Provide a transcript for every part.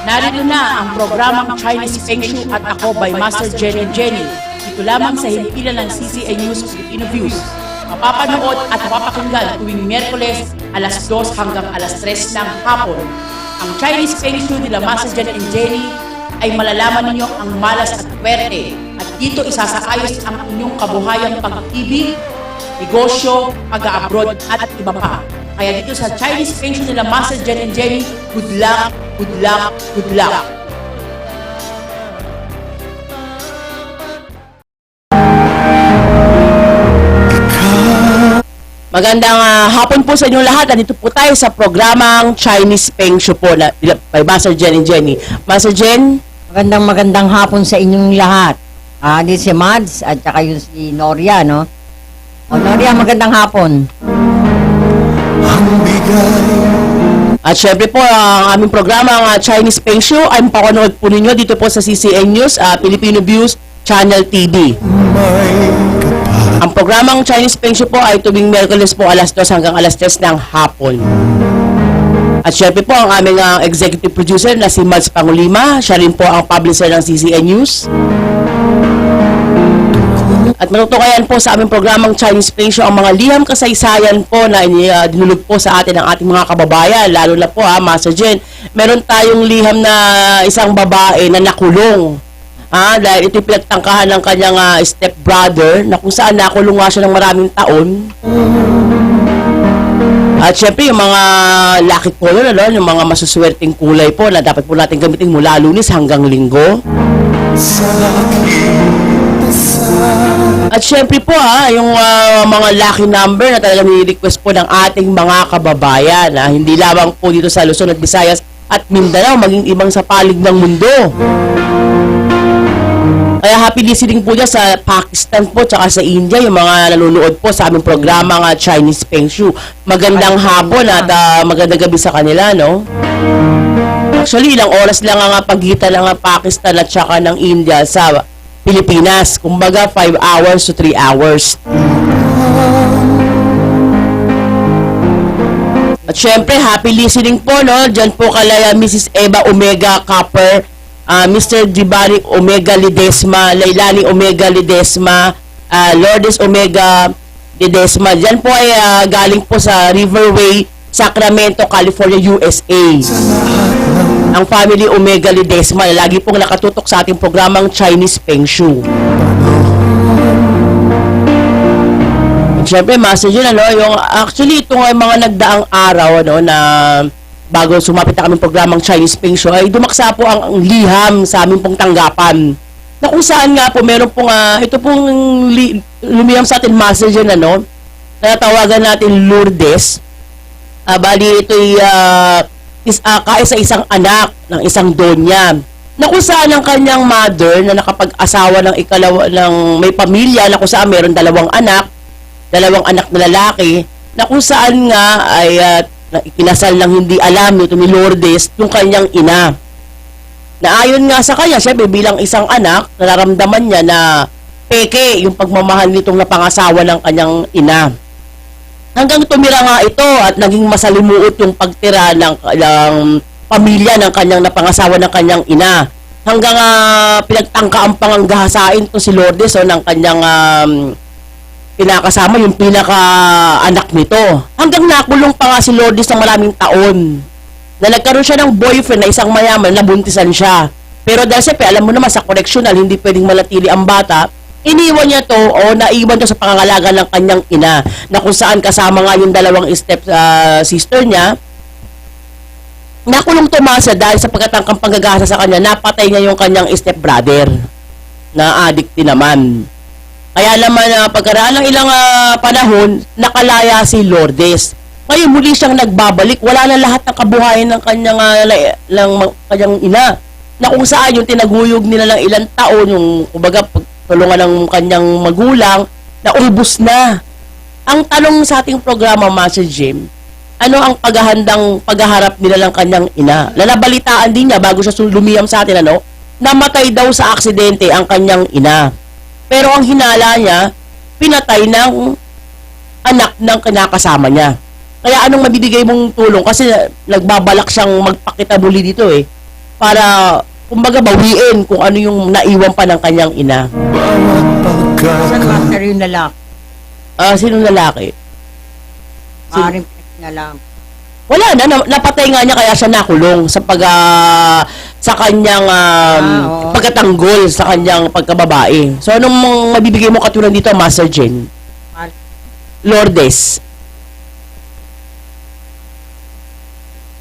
Narito na ang programang Chinese Feng Shui at Ako by Master Jenny Jenny. Dito lamang sa himpilan ng CCN News Filipino Views. Mapapanood at mapapakinggan tuwing Miyerkules alas 2 hanggang alas 3 ng hapon. Ang Chinese Feng Shui nila Master Jenny Jenny ay malalaman ninyo ang malas at puwerte. At dito isasaayos ang inyong kabuhayang pag-ibig, negosyo, pag-abroad at iba pa. Kaya dito sa Chinese Feng Shui nila Master Jenny Jenny, good luck, good luck, good luck. Magandang hapon po sa inyong lahat. Nandito po tayo sa programang Chinese Feng Shui po by Master Jenny Jenny. Master Jen? Magandang hapon sa inyong lahat. Di si Mads at saka yung si Noria, no? O Noria, magandang hapon. At syempre po, ang aming programa, ang Chinese Feng Shui, ay mapapanood po ninyo dito po sa CCN News, Filipino Views Channel TV. Ang programang Chinese Feng Shui po ay tuwing Miyerkules po alas 2 hanggang alas 3 ng hapon. At syempre po, ang aming executive producer na si Mads Pangulima, siya rin po ang publisher ng CCN News. At matutukayan po sa aming programang Chinese Feng Shui ang mga liham kasaysayan po na dinulog po sa atin ng ating mga kababayan, lalo na po Master Jen. Meron tayong liham na isang babae na nakulong. Dahil ito'y pinagtangkahan ng kanyang stepbrother na kung saan nakulong nga siya ng maraming taon. At syempre yung mga lucky color, yung mga masuswerteng kulay po na dapat po natin gamitin mula Lunes hanggang Linggo. At syempre po yung mga lucky number na talagang ni-request po ng ating mga kababayan. Hindi lamang po dito sa Luzon at Visayas at Mindanao, maging ibang sa palig ng mundo. Kaya happy listening po dyan sa Pakistan po tsaka sa India, yung mga nanonood po sa aming programa nga Chinese Feng Shui. Magandang hapon at magandang gabi sa kanila, no? Actually, ilang oras lang ang pagitan ng Pakistan at tsaka ng India sa Pilipinas. Kumbaga, 5 hours to 3 hours. At syempre, happy listening po, no? Diyan po kalaya Mrs. Eva Omega Copper, Mr. Dibari Omega Ledesma, Lailani Omega Ledesma, Lourdes Omega Ledesma. Diyan po ay galing po sa Riverway, Sacramento, California, USA. Ang family Omega Ledesma na lagi pong nakatutok sa ating programang Chinese Feng Shui. Siyempre, Master Jun, yung actually itong mga nagdaang araw na bago sumapit na kaming programang Chinese Feng Shui, ay dumaksa po ang liham sa aming pong tanggapan. Na kung saan nga po, meron pong, ito pong lumiham sa atin, Master Jun, natawagan natin Lourdes. Bali, ito'y kaisa isang anak ng isang donya. Na kung saan ang kanyang mother na nakapag-asawa ng may pamilya, na kung saan meron dalawang anak na lalaki, na kung saan nga ay ikinasal ng hindi alam nito ni Lourdes yung kanyang ina. Na ayon nga sa kanya, syempre bilang isang anak, nararamdaman niya na peke yung pagmamahal nitong napangasawa ng kanyang ina. Hanggang tumira nga ito at naging masalimuot yung pagtira ng pamilya ng kanyang napangasawa ng kanyang ina. Hanggang pinagtangka ang panganggahasain to si Lourdes ng kanyang pinakasama, yung pinaka-anak nito. Hanggang nakulong pa nga si Lourdes ng maraming taon. Na nagkaroon siya ng boyfriend na isang mayaman, nabuntisan siya. Pero dahil siyempre, alam mo naman sa correctional, hindi pwedeng manatili ang bata, iniwan niya to o naiwan to sa pangangalaga ng kanyang ina, na kung saan kasama nga yung dalawang step sister niya. Nakulong tumasa dahil sa pagkatangkang panggagasa sa kanya, napatay niya yung kanyang step brother na addict din naman. Kaya naman pagkaraan ng ilang panahon, nakalaya si Lourdes. Ngayon muli siyang nagbabalik, wala na lahat ng kabuhayan ng kanyang ina. Na kung saan yung tinaguyog nila ng ilang taon, yung kumbaga tulungan ng kanyang magulang, na ubos na. Ang tanong sa ating programa, Master Jim, ano ang paghaharap nila ng kanyang ina? Nabalitaan din niya bago siya lumiyam sa atin, namatay daw sa aksidente ang kanyang ina. Pero ang hinala niya, pinatay ng anak ng kinakasama niya. Kaya anong mabibigay mong tulong? Kasi nagbabalak siyang magpakita muli dito para kumbaga bawiin kung ano yung naiwan pa ng kanyang ina. Saan master yung lalaki? Sinong lalaki? Maaaring pinaginalam. Wala na, napatay nga niya kaya siya nakulong sa sa kanyang oo. pagkatanggol sa kanyang pagkababae. So anong mabibigay mo katulad dito, Master Jen? Lourdes.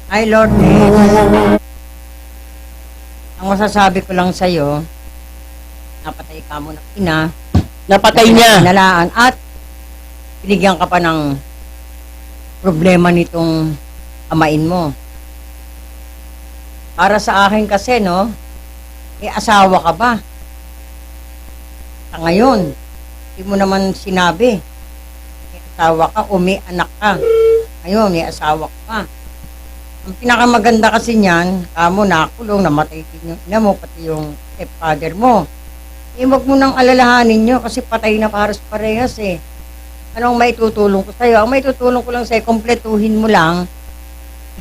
Ay, Lord, ang masasabi ko lang sa'yo, napatay ka mo ng ina, Napatay niya. pinalaan, at binigyan ka pa ng problema nitong amain mo. Para sa akin kasi, no, asawa ka ba? Sa ngayon, hindi mo naman sinabi. May asawa ka o may anak ka. Ngayon, may asawa ka pa. Ang pinakamaganda kasi niyan, kamo nakulong, namatay din yung ina mo, pati yung stepfather mo. Huwag mo nang alalahanin nyo kasi patay na para sa parehas eh. Anong maitutulong ko sa'yo? Ang maitutulong ko lang sa'yo, kompletuhin mo lang.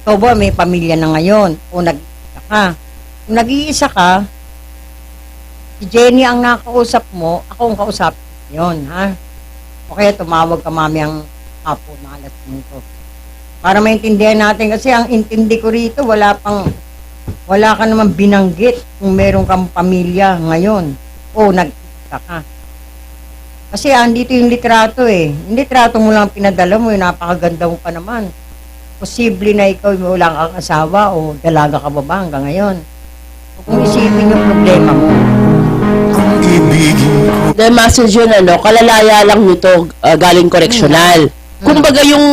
Ikaw ba may pamilya na ngayon? O nag-iisa ka? Kung nag-iisa ka, si Jenny ang nakausap mo, ako ang kausapin yun, ha? O kaya tumawag ka mamayang hapon na alas 5. Para maintindihan natin kasi ang intindi ko rito, wala ka naman binanggit kung meron kang pamilya ngayon o nag-iisa ka. Kasi andito yung litrato eh. Yung litrato mo lang pinadala mo, yung napakaganda mo pa naman. Posible na ikaw wala kang asawa o dalaga ka ba hanggang ngayon. O kung isipin yung problema mo. The message yun, kalalaya lang nito, galing koreksyonal. Kumbaga yung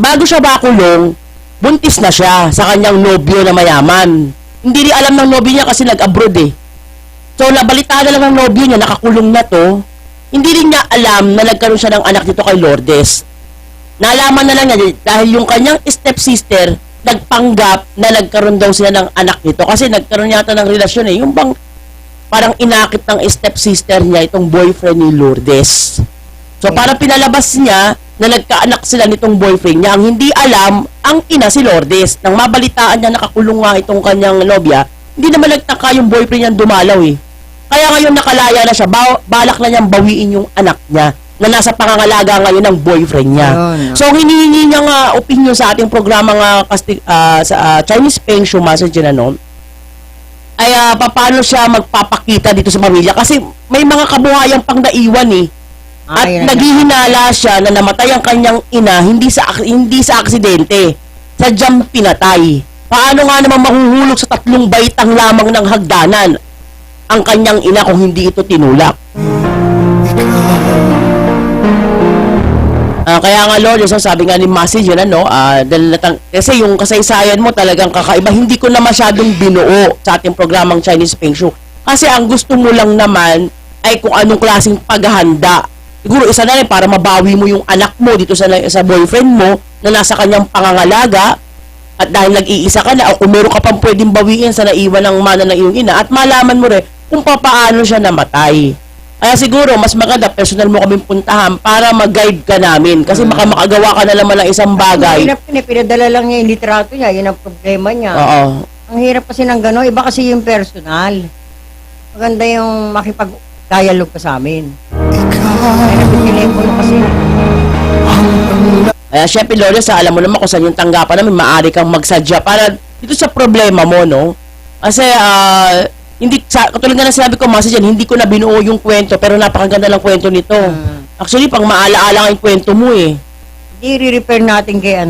bago siya bakulong, buntis na siya sa kanyang nobyo na mayaman. Hindi rin alam ng nobyo niya kasi nag-abroad eh. So nabalitaan na lang ng nobyo niya, nakakulong na to. Hindi rin niya alam na nagkaroon siya ng anak dito kay Lourdes. Nalaman na lang niya dahil yung kanyang stepsister nagpanggap na nagkaroon daw sila ng anak nito kasi nagkaroon yata ng relasyon eh. Yung bang parang inakit ng stepsister niya itong boyfriend ni Lourdes. So parang pinalabas niya na nagkaanak sila nitong boyfriend niya. Ang hindi alam, ang ina si Lourdes. Nang mabalitaan niya nakakulong nga itong kanyang nobya, hindi naman nagtaka yung boyfriend niya dumalaw eh. Kaya ngayon nakalaya na siya, balak na niyang bawiin yung anak niya na nasa pangangalaga ngayon ng boyfriend niya. Ayun. So hinihingi niya nga opinion sa ating programa nga sa Chinese Peng Shu Master Ginanon ay paano siya magpapakita dito sa pamilya kasi may mga kabuhayan pang naiwan eh. At Ayun, naghihinala siya na namatay ang kanyang ina hindi sa aksidente, sadyang pinatay. Paano nga naman mahuhulog sa 3 baitang lamang ng hagdanan ang kanyang ina kung hindi ito tinulak? Kaya nga Lord, so sabi nga ni message yun kasi yung kasaysayan mo talagang kakaiba. Hindi ko na masyadong binuo sa ating programang Chinese Feng Shui. Kasi ang gusto mo lang naman ay kung anong klaseng paghahanda. Siguro isa na rin para mabawi mo yung anak mo dito sa boyfriend mo na nasa kanyang pangangalaga at dahil nag-iisa ka na o kung meron ka pang pwedeng bawiin sa naiwan ng mana ng iyong ina at malaman mo rin kung paano siya namatay. Kaya siguro mas maganda personal mo kaming puntahan para mag-guide ka namin kasi baka makagawa ka na naman ng isang bagay. Ang hirap pinadala lang niya yung litrato niya, yun ang problema niya. Oo. Ang hirap kasi ng gano'n, iba kasi yung personal. Maganda yung makipag-dialogue ka sa amin. Ay, nagpipilipulo kasi. Kaya syempre Lourdes, alam mo naman kung saan yung tanggapan namin, maaari kang magsadya para dito sa problema mo, no? Kasi, katulad nga na sinabi ko, message yan, hindi ko na binuo yung kwento, pero napakaganda lang kwento nito. Actually, pang maalaala nga yung kwento mo eh. I-repair natin kay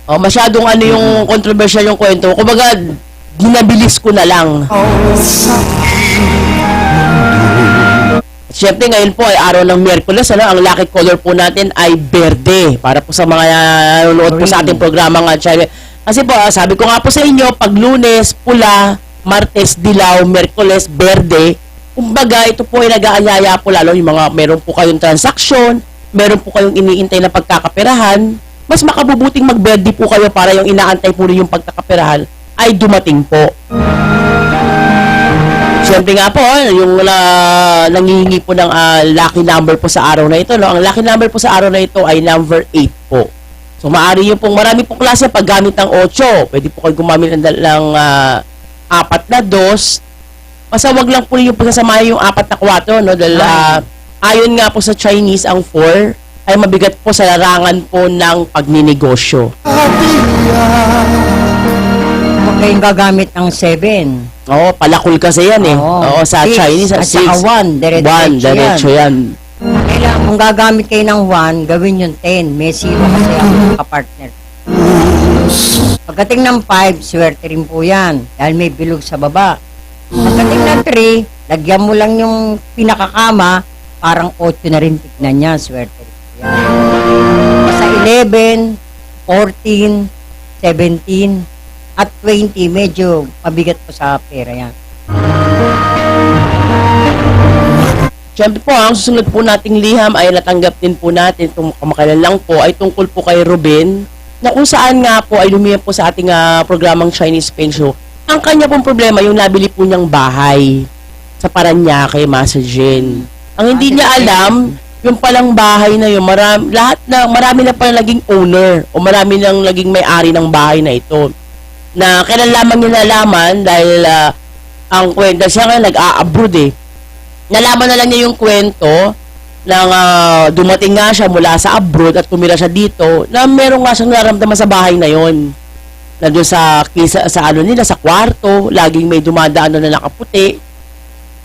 Masyadong yung controversial yung kwento. Kumbaga, ginabilis ko na lang. Siyempre ngayon po ay araw ng Miyerkules, ang lucky color po natin ay berde para po sa mga nanonood po sa ating programa nga China. Kasi po sabi ko nga po sa inyo, pag Lunes pula, Martes dilaw, Miyerkules berde. Kumbaga ito po ay nag-aanyaya po lalo yung mga meron po kayong transaksyon, meron po kayong iniintay na pagkakaperahan. Mas makabubuting magberde po kayo para yung inaantay po rin yung pagkakaperahan ay dumating po. Siyempre nga po, yung nangihingi po ng lucky number po sa araw na ito. No? Ang lucky number po sa araw na ito ay number 8 po. So, maaari yung pong marami pong klase paggamit ng 8. Pwede po kayo gumamit ng 4 na 2. Basta wag lang po yung pagsasama yung 4 na 4, no? Dahil ayon nga po sa Chinese, ang 4 ay mabigat po sa larangan po ng pagninegosyo. Huwag kayong gagamit ng 7. Oo, palakul kasi yan eh. Oo, sa Six. Chinese, At 6. saka 1, Diretso yan. Kailangan kung gagamit kayo ng 1, gawin yung 10. May 0 kasi ang kapartner. Pagdating ng 5, swerte rin po yan. Dahil may bilog sa baba. Pagdating ng 3, lagyan mo lang yung pinakakama, parang 8 na rin tignan niya, swerte rin po yan. Sa 11, 14, 17, at 20, medyo mabigat po sa pera yan. Siyempre po, ang susunod po nating liham ay natanggap din po natin, itong kamakailan lang po, ay tungkol po kay Ruben, na kung saan nga po ay lumiyap po sa ating programang Chinese Feng Shui. Ang kanya pong problema, yung nabili po niyang bahay sa Paranaque, Master Jen. Ang hindi niya alam, yung palang bahay na yun, marami na pala naging owner o marami nang naging may-ari ng bahay na ito. Na kailan lamang niya nalaman dahil ang kwento, siya nga nag-a-abroad eh. Nalaman na lang niya yung kwento nang dumating nga siya mula sa abroad at tumira siya dito na meron nga siyang nararamdaman sa bahay na yon. Na doon sa ano nila, sa kwarto, laging may dumadaan na nakaputi.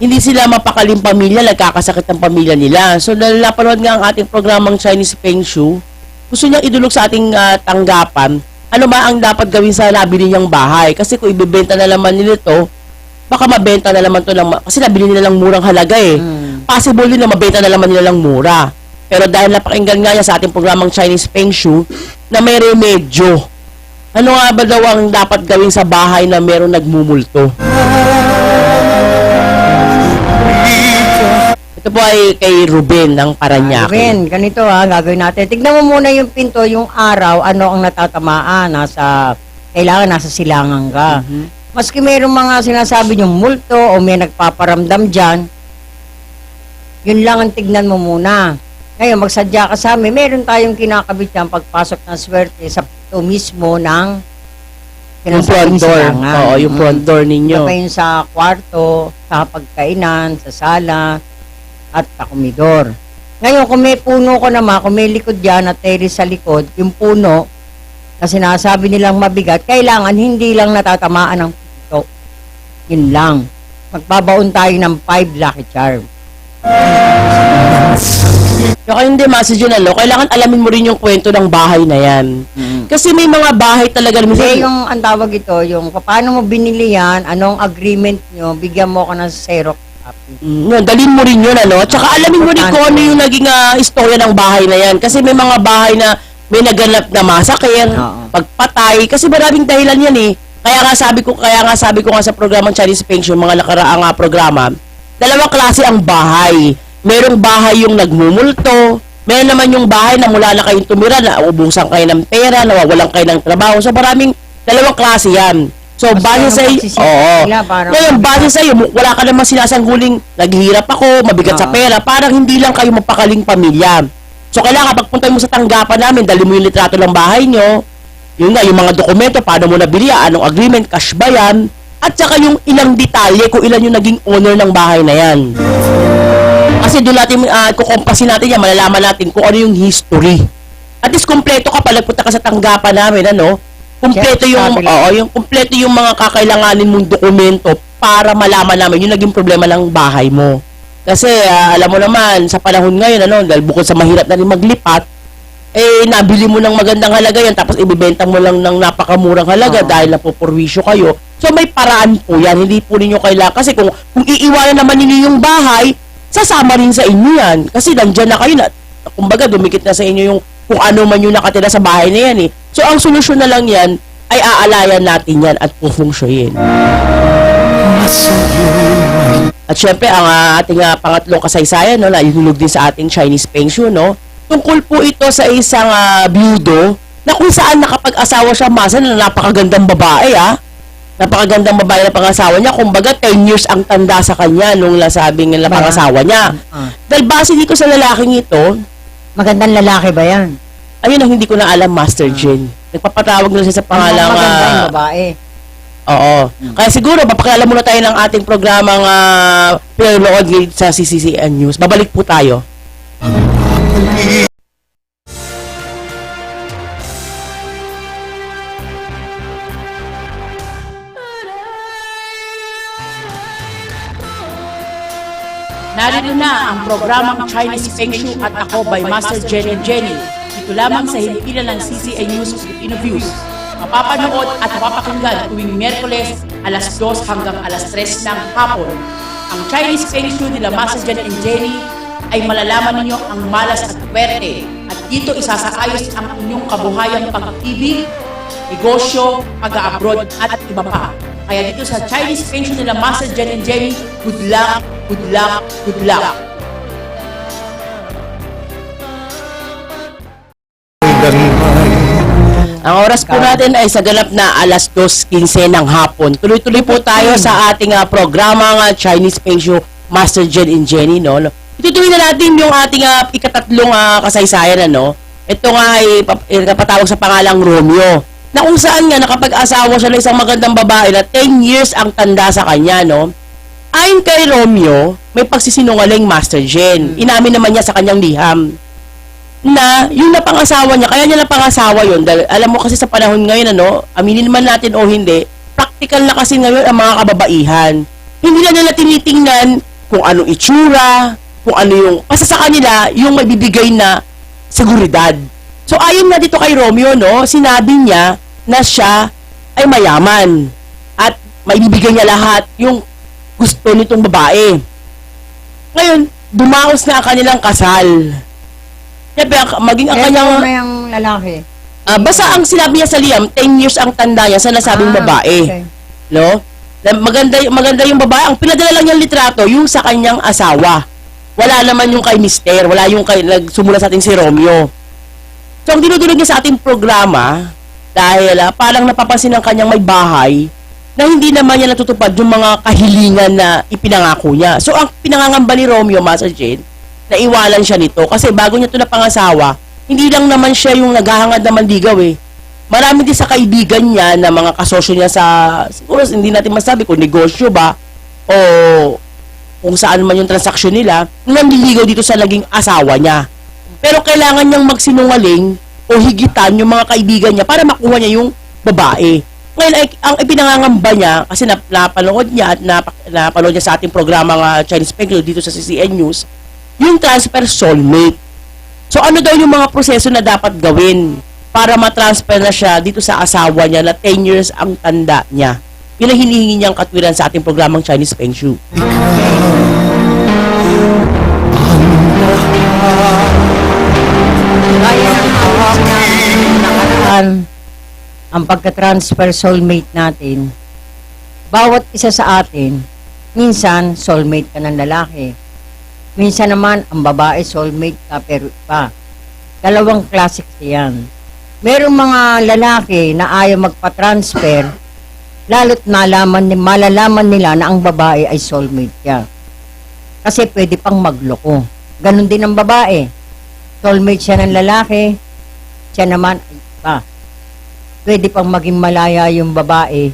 Hindi sila mapakaling pamilya, nagkakasakit ang pamilya nila. So, dahil napanood nga ang ating programang Chinese Feng Shui, gusto niyang idulog sa ating tanggapan, ano ba ang dapat gawin sa nabili niyang bahay? Kasi kung ibibenta na naman nila ito, baka mabenta na naman ito kasi nabili nila lang murang halaga eh. Possible din na mabenta na naman nila lang mura. Pero dahil napakinggan nga niya sa ating programang Chinese Feng Shui, na may remedyo. Ano nga ba daw ang dapat gawin sa bahay na meron nagmumulto? Ito po ay kay Ruben ng Paranaque. Ruben, ganito gagawin natin. Tignan mo muna yung pinto, yung araw, ano ang natatamaan. Kailangan nasa silangan ka. Maski mayroong mga sinasabi yung multo o may nagpaparamdam dyan, yun lang ang tignan mo muna. Ngayon, magsadya ka sa amin. Meron tayong kinakabit yan pagpasok ng swerte sa pinto mismo ng Yung front door. Oo, yung front door ninyo. Tapos yun sa kwarto, sa pagkainan, sa sala, at sa komedor. Ngayon, kung may puno ko naman, kung may likod yan at terrace sa likod, yung puno, kasi nasabi nilang mabigat, kailangan hindi lang natatamaan ng pinto. Yun lang. Magbabaon tayo ng 5 lucky charm. Saka hindi, message yun, kailangan alamin mo rin yung kwento ng bahay na yan. Kasi may mga bahay talaga. Kasi yung, ang tawag ito, yung paano mo binili yan, anong agreement nyo, bigyan mo ko ng Xerox copy. Dalhin mo rin yun, Tsaka alamin mo rin kung ano yung naging istorya ng bahay na yan. Kasi may mga bahay na may naganap na masakit, pagpatay, kasi maraming dahilan yan eh. Kaya nga sabi ko nga sa programang Chinese Feng Shui, mga nakaraang programa, dalawang klase ang bahay. Merong bahay yung nagmumulto, meron naman yung bahay na mula na kayong tumira, na ubusan kayo ng pera, nawawalan kayo ng trabaho. So dalawang klase yan. So base sa ngayon, base sa iyo, wala ka namang sinasangguling naghihirap ako, mabigat sa pera, parang hindi lang kayo mapakaling pamilya. So kailangan pagpunta mo sa tanggapan namin, dali mo yung litrato ng bahay nyo, yun nga, yung mga dokumento, paano mo nabili, anong agreement, cash ba yan, at saka yung ilang detalye kung ilan yung naging owner ng bahay na yan. Kasi doon natin, kukompasin natin yan, malalaman natin kung ano yung history. At least, kompleto ka pala, punta ka sa tanggapan namin, Kompleto yung kompleto yung mga kakailanganin mong dokumento para malaman namin yung naging problema ng bahay mo. Kasi, alam mo naman, sa panahon ngayon, dahil bukod sa mahirap na rin maglipat, nabili mo ng magandang halaga yan, tapos ibibenta mo lang ng napakamurang halaga dahil napupurwisyo kayo. So, may paraan po yan. Hindi po ninyo kailangan. Kasi kung iiwanan naman ninyo yung bahay, sasama rin sa inyo yan. Kasi nandyan na kayo na, kumbaga, dumikit na sa inyo yung kung ano man yung nakatira sa bahay na yan eh. So, ang solusyon na lang yan ay aalayan natin yan at pufungsyoyin. At syempre, ang ating pangatlong kasaysayan, na ihulog din sa ating Chinese Feng Shui, tungkol po ito sa isang byudo na kung saan nakapag-asawa siya, na napakagandang babae, Napakagandang babae na pangasawa niya. Kumbaga, 10 years ang tanda sa kanya nung nasabing na pangasawa niya. Dahil base dito sa lalaking ito, magandang lalaki ba yan? ayun ang hindi ko na alam, Master Jen. Nagpapatawag na siya sa pangalang magandang babae. Oo. Kaya siguro, papakilala muna tayo ng ating programang pinanood ngayon sa CCCN News. Babalik po tayo. Narito na ang programang Chinese Feng Shui at ako by Master Jen and Jenny. Dito lamang sa himpilan ng CCN News Filipino Views. Mapapanood at mapapakinggan tuwing Miyerkules alas 2 hanggang alas 3 ng hapon. Ang Chinese Feng Shui nila Master Jen and Jenny ay malalaman ninyo ang malas at puwerte. At dito isasaayos ang inyong kabuhayang pag-ibig, negosyo, pag-abroad at iba pa. Kaya dito sa Chinese Feng Shui nila Master Jen and Jenny, good luck, good luck, good luck. Ang oras po natin ay sa ganap na alas 2:15 ng hapon. Tuloy-tuloy po tayo sa ating programang Chinese Feng Shui Master Jen and Jenny, no? Itutuloy na natin yung ating ikatatlong kasaysayan, ano? Ito nga ay napatawag sa pangalang Romeo, na kung saan nga nakapag-asawa siya ng isang magandang babae na 10 years ang tanda sa kanya, no? Ayon kay Romeo, may pagsisinungaling Master Jen. Inamin naman niya sa kanyang liham na yung napangasawa niya, kaya niya napangasawa yun. Dahil alam mo kasi sa panahon ngayon, ano, aminin man natin o hindi, practical na kasi ngayon ang mga kababaihan. Hindi na nila tinitingnan kung anong itsura, kung ano yung, basta sa kanila, yung may bibigay na seguridad. So ayon na dito kay Romeo, no, sinabi niya na siya ay mayaman at may bibigay niya lahat yung gusto nitong babae. Ngayon, dumaos na ang kanilang kasal. Siyempre, maging ang kanyang... yung lalaki. basta ang sinabi niya sa liham, 10 years ang tanda niya sa nasabing babae. Okay. No? Na maganda yung babae. Ang pinadala lang niyang litrato, yung sa kanyang asawa. Wala naman yung kay Mister. Wala yung kay nagsumula sa ating si Romeo. So, ang dinudulog niya sa ating programa, dahil parang napapansin ng kanyang may bahay, na hindi naman niya natutupad yung mga kahilingan na ipinangako niya. So, ang pinangangamba ni Romeo, Master Jane, naiwalan siya nito. Kasi bago niya ito napangasawa, hindi lang naman siya yung naghahangad na manligaw eh. Marami din sa kaibigan niya na mga kasosyo niya sa, siguro hindi natin masabi kung negosyo ba o kung saan man yung transaksyon nila, nanliligaw dito sa naging asawa niya. Pero kailangan niyang magsinungaling o higitan yung mga kaibigan niya para makuha niya yung babae. Ngayon, ang ipinangangamba niya, kasi napanood niya at napanood niya sa ating programang Chinese Feng Shui dito sa CCN News, yung transfer soulmate. So ano daw yung mga proseso na dapat gawin para matransfer na siya dito sa asawa niya na 10 years ang tanda niya? Yun ang hinihingi niyang katwiran sa ating programang Chinese Feng Shui. Ang pagka-transfer soulmate natin, bawat isa sa atin, minsan soulmate ka ng lalaki. Minsan naman, ang babae soulmate ka pero iba. Dalawang classic yan. Merong mga lalaki na ayaw magpa-transfer, lalo't malalaman nila na ang babae ay soulmate niya. Kasi pwede pang magloko. Ganon din ang babae. Soulmate siya ng lalaki, siya naman ay iba. Pwede pang maging malaya yung babae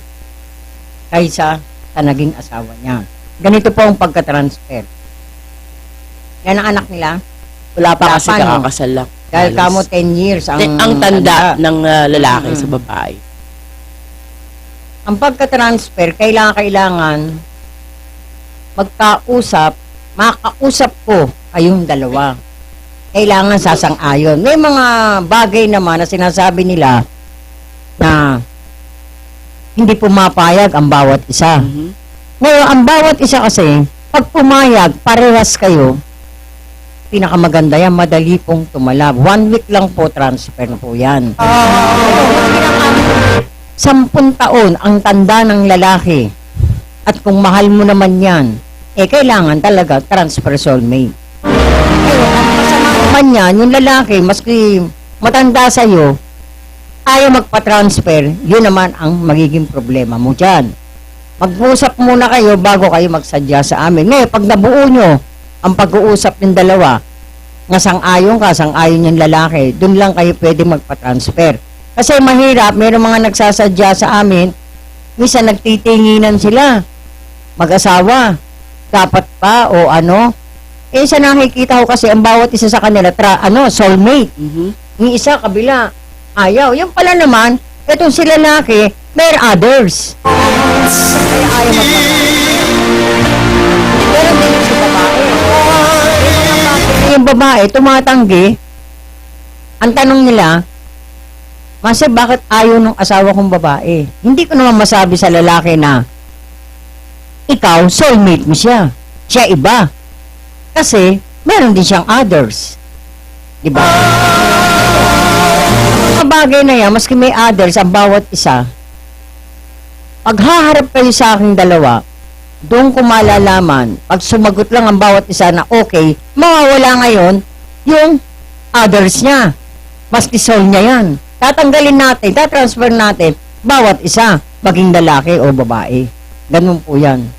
kaysa sa naging asawa niya. Ganito po ang pagka-transfer. Yan ang anak nila. Wala pa kasi Wala pa, no? kakakasal lang. Dahil kamo 10 years ang tanda ng lalaki sa babae. Ang pagka-transfer, kailangan magkausap, makausap ko kayong dalawa. Kailangan sasang-ayon. May mga bagay naman na sinasabi nila na hindi pumapayag ang bawat isa. Ngayon, ang bawat isa kasi, pag pumayag, parehas kayo, pinakamaganda yan, madali pong tumalab. 1 week lang po, transfer na po yan. 10 taon ang tanda ng lalaki. At kung mahal mo naman yan, kailangan talaga transfer soulmate. Ngayon, ang masama naman yan, yung lalaki, maski matanda sa'yo, ayaw magpa-transfer, yun naman ang magiging problema mo dyan. Mag-usap muna kayo bago kayo magsadya sa amin. Ngayon, pag nabuo nyo ang pag-uusap ng dalawa, nga sang-ayon ka, sang-ayon yung lalaki, dun lang kayo pwede magpa-transfer. Kasi mahirap, mayroong mga nagsasadya sa amin, Minsan nagtitinginan sila. Mag-asawa. Dapat pa o ano. Eh, sa nakikita ko kasi, ang bawat isa sa kanila, soulmate. Mhm. Yung isa, kabila. Ayaw. Yung pala naman, etong si lalaki, may others. Kaya ayaw Pero hindi si babae. Yung babae, tumatanggi. Ang tanong nila, Master, bakit ayaw ng asawa kong babae? Hindi ko naman masabi sa lalaki na ikaw, soulmate mo siya. Siya iba. Kasi, meron din siyang others. Diba? Mga bagay na yan, maski may others, ang bawat isa, pag haharap kayo sa aking dalawa, doon ko malalaman, pag sumagot lang ang bawat isa na okay, mawawala ngayon yung others niya. Maski soul niya yan. Tatanggalin natin, tatransfer natin, bawat isa, maging lalaki o babae. Ganun po yan.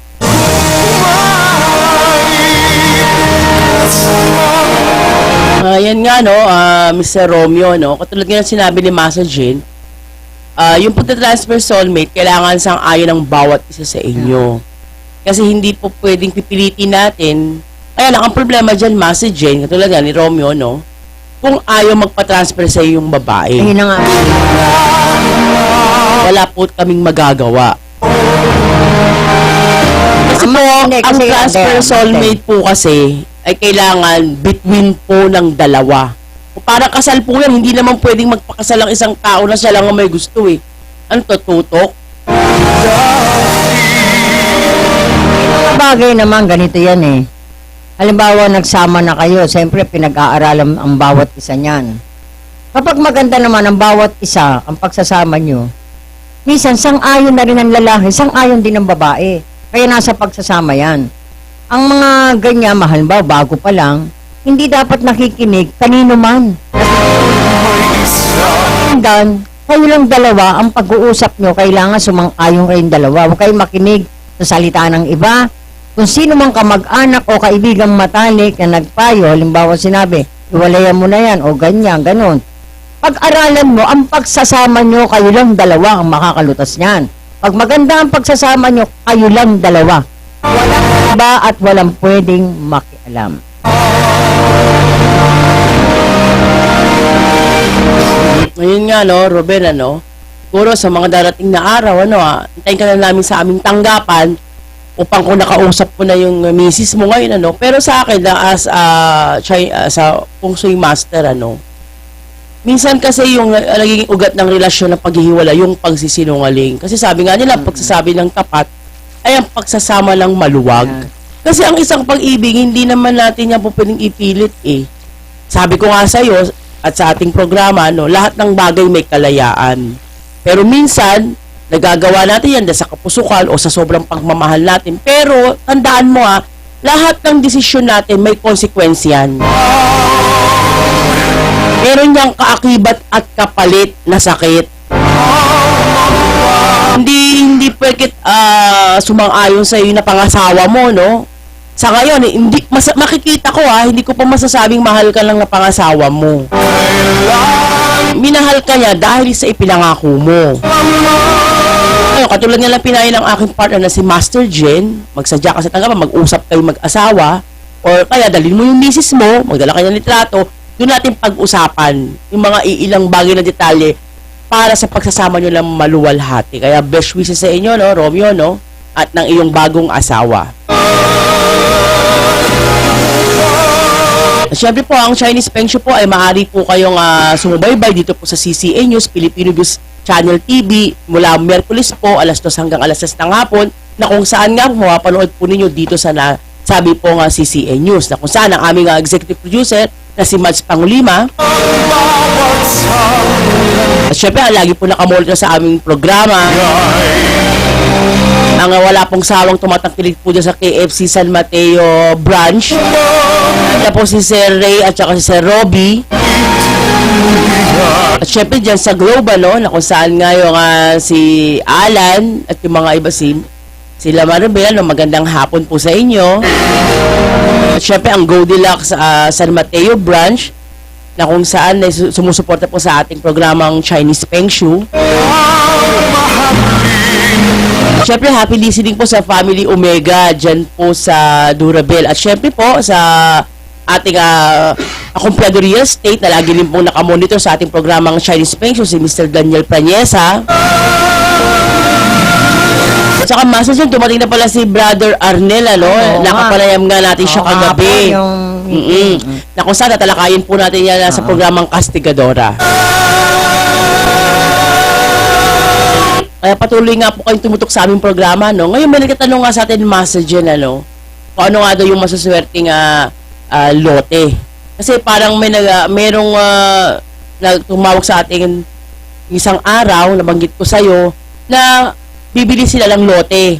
Yan nga, no, Mr. Romeo, no, katulad nga ng sinabi ni Master Jin, yung pagtatransfer soulmate, kailangan sang-ayon ng bawat isa sa inyo. Kasi hindi po pwedeng pipilitin natin. Kaya lang, ang problema dyan, Master Jin, katulad nga ni Romeo, no, kung ayaw magpa-transfer sa yung babae, Ayun na nga. wala po kaming magagawa. Kasi po, Hindi, ang kasi transfer hindi. soulmate po kasi ay kailangan between po ng dalawa. O para kasal po yan, hindi naman pwedeng magpakasal ang isang tao na siya lang ang may gusto eh. Ano to, tutok? Mga bagay naman, ganito yan eh. Halimbawa, nagsama na kayo, siyempre pinag-aaralan ang bawat isa niyan. Kapag maganda naman ang bawat isa, ang pagsasama nyo, minsan sang-ayon na rin ang lalaki, sang-ayon din ang babae. Kaya nasa pagsasama yan. Ang mga ganyan, halimbawa, bago pa lang, hindi dapat nakikinig kanino man. Dan, kayo lang dalawa, ang pag-uusap nyo, kailangan sumang-ayon kayong dalawa. Huwag kayong makinig sa salita ng iba. Kung sino mang kamag-anak o kaibigang matalik na nagpayo, halimbawa sinabi, iwalayan mo na yan, o ganyan, ganun. Pag-aralan mo, ang pagsasama nyo, kayo lang dalawa ang makakalutas niyan. Pag maganda ang pagsasama nyo, kayo lang dalawa. Walang iba at walang pwedeng makialam. Ngayon nga, no, Ruben, ano, siguro sa mga darating na araw, ano, hintayin ka na namin sa aming tanggapan upang kung nakausap ko na yung misis mo ngayon, ano. Pero sa akin, na as sa Feng Shui Master, ano, minsan kasi yung nagiging ugat ng relasyon ng paghihiwala, yung pagsisinungaling. Kasi sabi nga nila, pagsasabi ng tapat, ay ang pagsasama ng maluwag. Kasi ang isang pag-ibig, hindi naman natin yan po pwedeng ipilit eh. Sabi ko nga sa'yo, at sa ating programa, no, lahat ng bagay may kalayaan. Pero minsan, nagagawa natin yan sa kapusukan o sa sobrang pagmamahal natin. Pero, tandaan mo lahat ng desisyon natin may consequence yan. Meron niyang kaakibat at kapalit na sakit. Hindi pwedeng sumang-ayon sa iyo na pangasawa mo, no? Sa ngayon, hindi makikita ko hindi ko pa masasabing mahal ka lang na pangasawa mo. Minahal ka niya dahil sa ipinangako mo. Katulad nga lang pinayo ng aking partner na si Master Jen, magsadya ka sa tanggapan, mag-usap kayo mag-asawa, or kaya dalhin mo yung misis mo, magdala kayo ng litrato, doon natin pag-usapan yung mga iilang bagay na detalye para sa pagsasama nyo lang maluwalhati. Kaya best wishes sa inyo, no, Romeo, no? At ng iyong bagong asawa. Siyempre po, ang Chinese Feng Shui po ay maaari po kayong sumubaybay dito po sa CCA News, Filipino News Channel TV mula Miyerkules po, alas 2 hanggang alas 6 ng hapon, na kung saan nga mapapanood po ninyo dito sa sabi po nga CCA News, na kung saan ang aming executive producer na si Mads Pangulima. At syempre, lagi po nakamonitor sa aming programa. Mga wala pong sawang tumatangkilik po dyan sa KFC San Mateo branch. At po si Sir Ray at saka si Sir Robbie. At syempre dyan sa Global, no, na kung saan nga yung si Alan at yung mga iba sila Maribel, no, magandang hapon po sa inyo. At syempre ang Goldilocks San Mateo branch, na kung saan sumusuporta po sa ating programang Chinese Feng Shui. Syempre, happy listening po sa Family Omega dyan po sa Durabel. At syempre po sa ating akumpiyado real estate na lagi rin pong nakamonitor sa ating programang Chinese Pension, si Mr. Daniel Pranyesa. At saka masasun, dumating na pala si Brother Arnel, ano? Oo, Nakapanayam nga natin siya Oo, kagabi. nga po, yung meeting. Na kung saan natalakayin po natin yan sa programang Castigadora. Kaya patuloy nga po kayong tumutok sa aming programa, no? Ngayon may nagtatanong nga sa atin, Master Jen, ano? Kung ano nga daw yung masuswerteng lote. Kasi parang merong tumawag sa atin isang araw, nabanggit ko sa'yo, na bibili sila ng lote.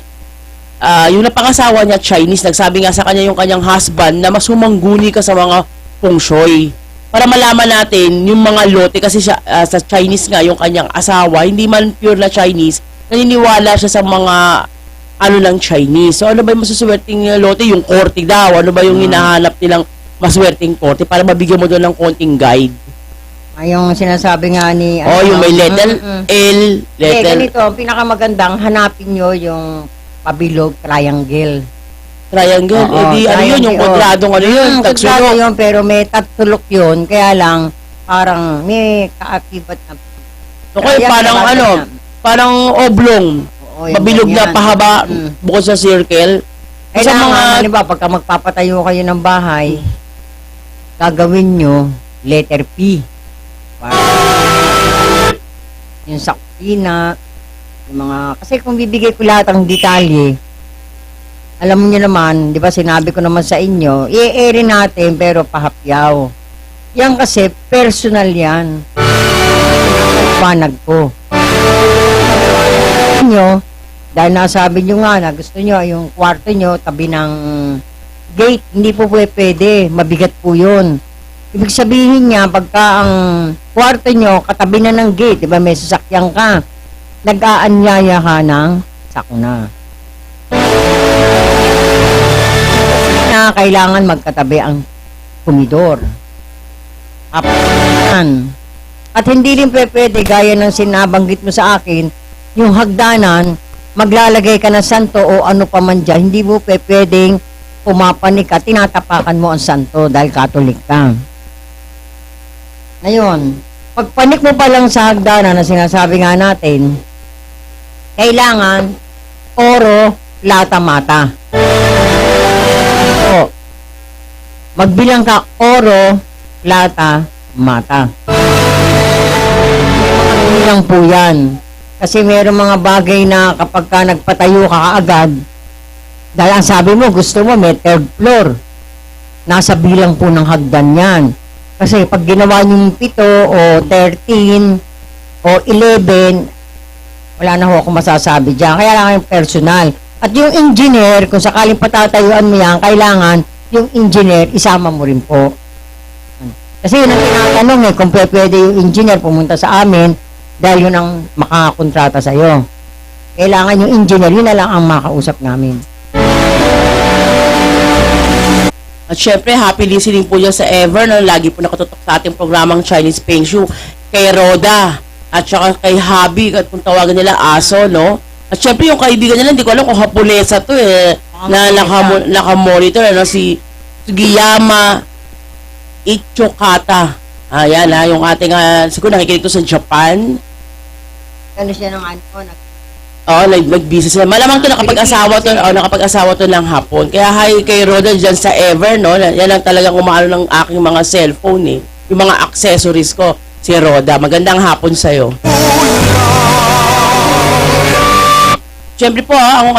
Yung napangasawa niya, Chinese, nagsabi nga sa kanya yung kanyang husband na mas humangguni ka sa mga feng shui. Para malaman natin yung mga lote, kasi siya, sa Chinese nga, yung kanyang asawa, hindi man pure na Chinese, naniniwala siya sa mga ano lang Chinese. So ano ba yung masuswerteng lote? Yung korte daw. Ano ba yung hinahanap nilang maswerteng korte para mabigyan mo doon ng konting guide? Yung sinasabi nga ni... Yung may letter L, letter... ganito, pinakamagandang hanapin nyo yung pabilog triangle. Triangle. Oo, Di ano yun, yung triangle. kwadradong ano yun, Kwadrado tagsulok. yun, pero may tatulok yun, kaya lang, parang may kaakibat na. Okay, Triangle, parang ano, parang oblong. Oo, yun, Mabilog na yan. pahaba, Mm. bukod sa circle. Sa Kailangan, mga... halimbawa, pagka magpapatayo kayo ng bahay, gagawin nyo, letter P. Yung sa kusina, yung mga, kasi kung bibigay ko lahat ng detalye, alam mo nyo naman, di ba sinabi ko naman sa inyo, i-air natin pero pahapyaw. Yan kasi, personal yan. Panag ko. Nyo, dahil nasabi nyo nga na gusto nyo, yung kwarto nyo, tabi ng gate, hindi po pwede, mabigat po yun. Ibig sabihin niya, pagka ang kwarto nyo, katabi na ng gate, di ba may sasakyan ka, nag-aanyaya ka ng sakuna. Na kailangan magkatabi ang kumidor. At hindi rin pwede, gaya ng sinabanggit mo sa akin, yung hagdanan, maglalagay ka ng santo o ano pa man dyan, hindi mo pwedeng pumapanik ka, tinatapakan mo ang santo dahil Katolik ka. Ngayon, pagpanik mo pa lang sa hagdanan na sinasabi nga natin, kailangan oro, plata, mata. O, magbilang ka oro, plata, mata. Bilang po yan. Kasi mayroong mga bagay na kapag ka nagpatayo ka kaagad, dahil ang sabi mo, gusto mo may third floor. Nasa bilang po ng hagdan yan. Kasi pag ginawa niyo 7 o 13 o 11, wala na ho ako masasabi dyan. Kaya lang yung personal. At yung engineer, kung sakaling patatayuan mo yan, kailangan yung engineer, isama mo rin po. Kasi yun ang tinatanong kung pwede yung engineer pumunta sa amin dahil yun ang makakontrata sa'yo. Kailangan yung engineer, yun na lang ang makausap namin. At syempre, happy listening po dyan sa Ever, no? Lagi po nakatutok sa ating programang Chinese Feng Shui, kay Roda, at saka kay Habi, at kung tawagan nila Aso, no? At syempre, yung kaibigan nila, hindi ko alam kung Hapulesa to, na nakamonitor, ano, si Sugiyama Ichokata. Ayan, yung ating, siguro nakikinig to sa Japan. Ano siya ng ano, Nag-business sila. Malamang to nakapag-asawa to ng hapon. Kaya hi kay Roda dyan sa Ever, no? Yan lang talagang umaano ng aking mga cellphone, eh. Yung mga accessories ko, si Roda. Magandang hapon sa'yo. Siyempre po, ang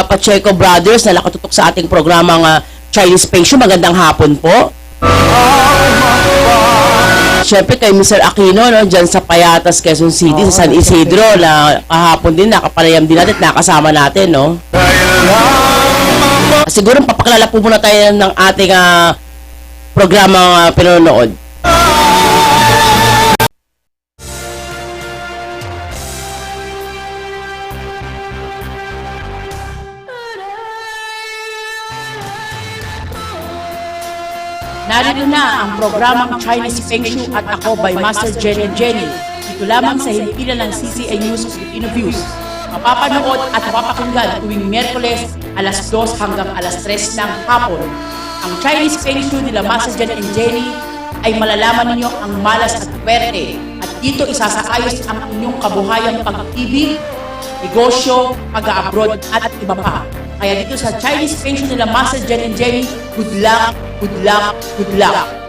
Pacheco Brothers na nakatutok sa ating programang Chinese Feng Shui. Magandang hapon po. Siyempre kay Mr. Aquino, no, dyan sa Payatas, Quezon City, sa San Isidro, na kahapon din, nakapanayam din natin, nakasama natin, no? Siguro papakalala po muna tayo ng ating programang pinanonood. Narito na ang programang Chinese Feng Shui at ako by Master Jenny Jenny. Dito lamang sa himpilan ng CCA News Filipino Views. mapapanood at mapapakinggan tuwing Miyerkules alas 2 hanggang alas 3 ng hapon. Ang Chinese Feng Shui nila Master Jen and Jenny ay malalaman ninyo ang malas at pwerte at dito isasaayos ang inyong kabuhayang pag-ibig, negosyo, pag-abroad at iba pa. Kaya dito sa Chinese Feng Shui nila Master Jen and Jenny, good luck, good luck, good luck.